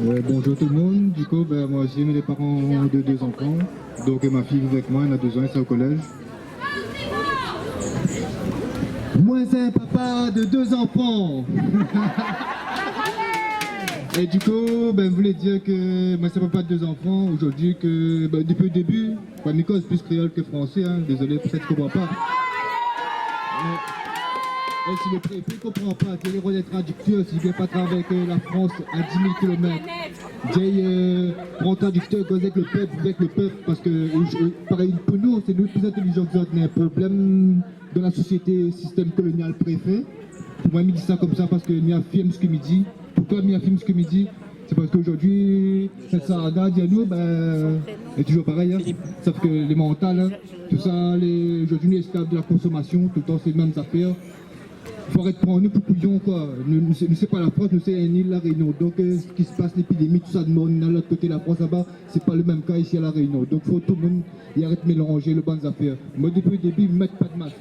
Bonjour tout le monde, du coup moi aussi j'ai les parents de deux enfants, donc ma fille vit avec moi, elle a 2 ans, elle est au collège. Moi c'est un papa de 2 enfants. Et du coup, je voulais dire que moi c'est un papa de 2 enfants, aujourd'hui que depuis le début, Nico c'est plus créole que français, hein, désolé pour ça que tu comprends pas. Et si le préfet ne comprend pas qu'il y a les rôles des traducteurs, s'il ne vient pas travailler avec la France à 10 000 km, j'ai prend traducteur, cause avec le peuple, parce que pareil pour nous, c'est nous plus intelligents que les autres, mais un problème dans la société, système colonial préfet. Pour moi, il me dit ça comme ça parce qu'il affirme ce qu'il me dit. Pourquoi il affirme ce qu'il me dit? C'est parce qu'aujourd'hui, cette saga dit à nous, est toujours pareil, hein. Sauf que les mentales, hein, tout ça, aujourd'hui, les esclaves de la consommation, tout le temps, c'est les mêmes affaires. Il faut arrêter de prendre nous pour couillons, quoi. Nous c'est pas la France, nous c'est une île, la Réunion. Donc ce qui se passe, l'épidémie, tout ça, de l'autre côté de la France là-bas, c'est pas le même cas ici à la Réunion. Donc il faut tout le monde arrête de mélanger les bonnes affaires. Moi depuis le début, ils ne mettent pas de masque.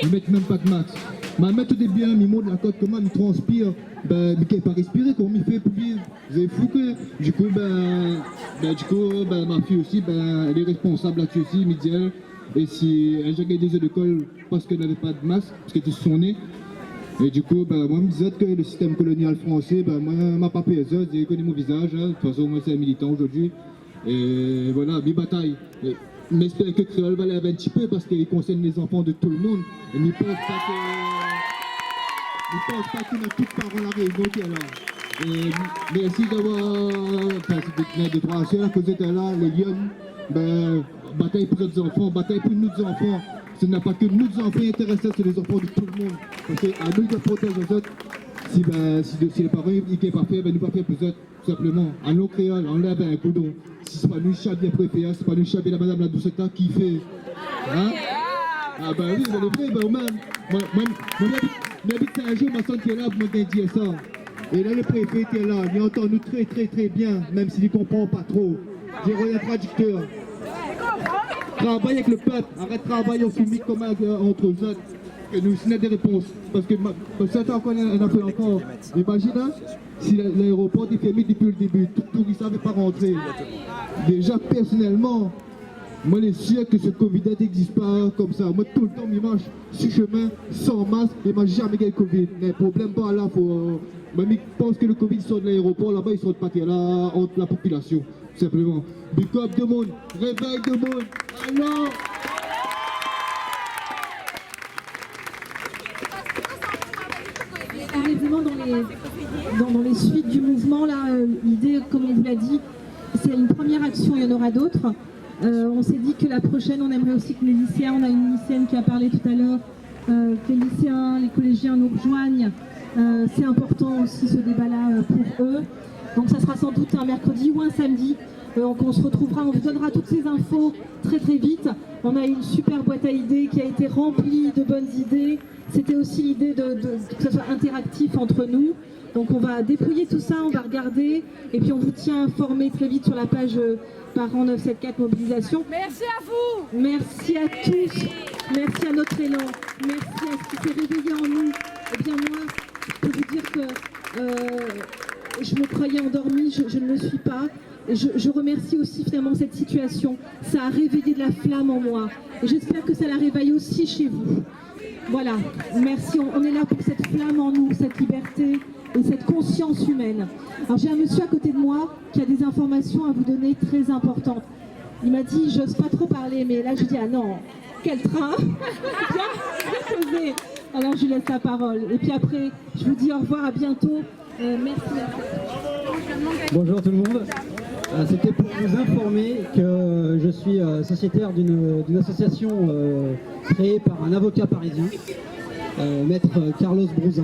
Ils ne mettent même pas de masque. Mais mettre au début, ils montent la côte, comment ils transpirent. Mais qui n'est pas respiré, comment il fait pour vivre? Vous avez fou que. Du coup, ma fille aussi, elle est responsable là-dessus aussi, midi. Et si elle gagné des œufs de colle parce qu'elle n'avait pas de masque, parce qu'elle était sous son nez. Et du coup, moi, je me disais que le système colonial français, moi, m'a pas payé ça, j'ai connu mon visage, hein. De toute façon, moi, c'est un militant aujourd'hui. Et voilà, mes batailles. Mais j'espère que Créole va l'aider un petit peu parce qu'il concerne les enfants de tout le monde. Et ne pense pas qu'on a toutes parole à Réunion qui est là. Et merci d'avoir passé de 3 sœurs à cause de là, les lions, bataille pour les enfants, bataille pour nous enfants. Ce n'est pas que nous enfants intéressés, c'est les enfants de tout le monde. Parce qu'à nous de protéger les autres, si les parents ne sont pas faits, nous pas faire pour eux, tout simplement. À nos créoles, on lève un coudon. Si ce n'est pas nous Chabien préféré, ce n'est pas nous Chabien la madame la Douceta qui fait. Hein? Ah oui, vous allez vrai, même. Moi, j'habite un jour, ma soeur qui est là, pour me dire ça. Et là, le préfet était là, il entend nous très très très bien, même s'il ne comprend pas trop. J'ai un traducteur. Travaille avec le peuple, arrête de travailler au public comme entre eux autres, que nous signons des réponses. Parce que certains on a fait encore. Imagine hein, si l'aéroport est fermé depuis le début, tout le touriste ne savait pas rentrer. Déjà personnellement, moi je suis sûr que ce Covid n'existe pas comme ça. Moi tout le temps je marche sur chemin sans masque et moi jamais gagné le Covid. Mais le problème pas là, moi je pense que le Covid sort de l'aéroport, là-bas il sort de partir là entre la population. Simplement. Big up de monde, réveil de monde, alors Effectivement, dans les suites du mouvement, là, l'idée, comme on vous l'a dit, c'est une première action, il y en aura d'autres. On s'est dit que la prochaine, on aimerait aussi que les lycéens, on a une lycéenne qui a parlé tout à l'heure, que les lycéens, les collégiens nous rejoignent. C'est important aussi ce débat-là pour eux. Donc ça sera sans doute un mercredi ou un samedi. On se retrouvera, on vous donnera toutes ces infos très très vite. On a une super boîte à idées qui a été remplie de bonnes idées. C'était aussi l'idée que ce soit interactif entre nous. Donc on va dépouiller tout ça, on va regarder et puis on vous tient informé très vite sur la page Parents 974 Mobilisation. Merci à vous. Merci à tous. Merci à notre élan. Merci à ce qui s'est réveillé en nous. Eh bien moi, je peux vous dire que je me croyais endormie, je ne le suis pas. Je remercie aussi finalement cette situation. Ça a réveillé de la flamme en moi. Et j'espère que ça la réveille aussi chez vous. Voilà, merci. On est là pour cette flamme en nous, cette liberté et cette conscience humaine. Alors j'ai un monsieur à côté de moi qui a des informations à vous donner très importantes. Il m'a dit, j'ose pas trop parler, mais là je dis, ah non, quel train. Bien posé. Alors je lui laisse la parole. Et puis après, je vous dis au revoir, à bientôt. Merci. Bonjour tout le monde. C'était pour vous informer que je suis sociétaire d'une association créée par un avocat parisien, maître Carlos Brouza,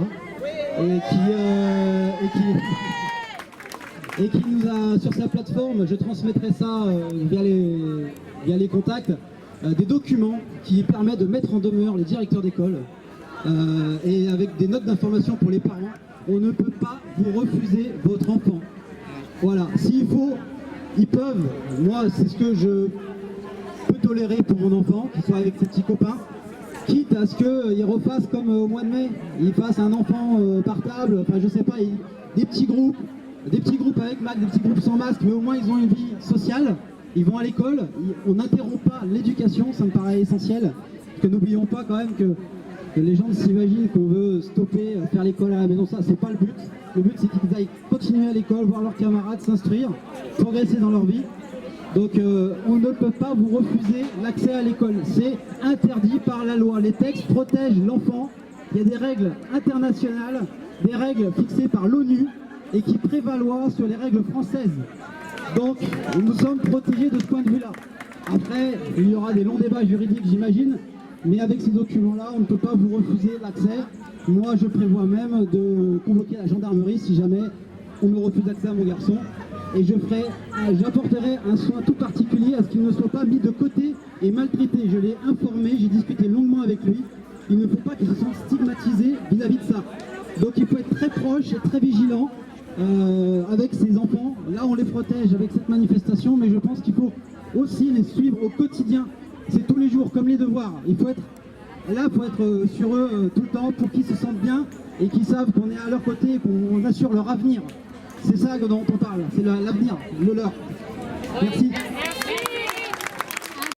et qui nous a sur sa plateforme, je transmettrai ça via les contacts, des documents qui permettent de mettre en demeure les directeurs d'école et avec des notes d'information pour les parents. On ne peut pas vous refuser votre enfant. Voilà, s'il faut, ils peuvent. Moi, c'est ce que je peux tolérer pour mon enfant, qu'il soit avec ses petits copains, quitte à ce qu'il refasse comme au mois de mai, il fasse un enfant par table, enfin je sais pas, des petits groupes, des petits groupes avec masque, des petits groupes sans masque, mais au moins ils ont une vie sociale, ils vont à l'école, on n'interrompt pas l'éducation, ça me paraît essentiel, parce que n'oublions pas quand même que les gens s'imaginent qu'on veut stopper, faire l'école à la maison, ça c'est pas le but. Le but c'est qu'ils aillent continuer à l'école, voir leurs camarades, s'instruire, progresser dans leur vie. Donc on ne peut pas vous refuser l'accès à l'école, c'est interdit par la loi. Les textes protègent l'enfant, il y a des règles internationales, des règles fixées par l'ONU et qui prévaloient sur les règles françaises. Donc nous sommes protégés de ce point de vue-là. Après, il y aura des longs débats juridiques j'imagine, mais avec ces documents-là, on ne peut pas vous refuser l'accès. Moi, je prévois même de convoquer la gendarmerie si jamais on me refuse l'accès à mon garçon. Et j'apporterai un soin tout particulier à ce qu'il ne soit pas mis de côté et maltraité. Je l'ai informé, j'ai discuté longuement avec lui. Il ne faut pas qu'il se sente stigmatisé vis-à-vis de ça. Donc il faut être très proche et très vigilant avec ses enfants. Là, on les protège avec cette manifestation, mais je pense qu'il faut aussi les suivre au quotidien. C'est tous les jours, comme les devoirs. Il faut être là, il faut être sur eux tout le temps pour qu'ils se sentent bien et qu'ils savent qu'on est à leur côté et qu'on assure leur avenir. C'est ça dont on parle, c'est l'avenir, le leur. Merci.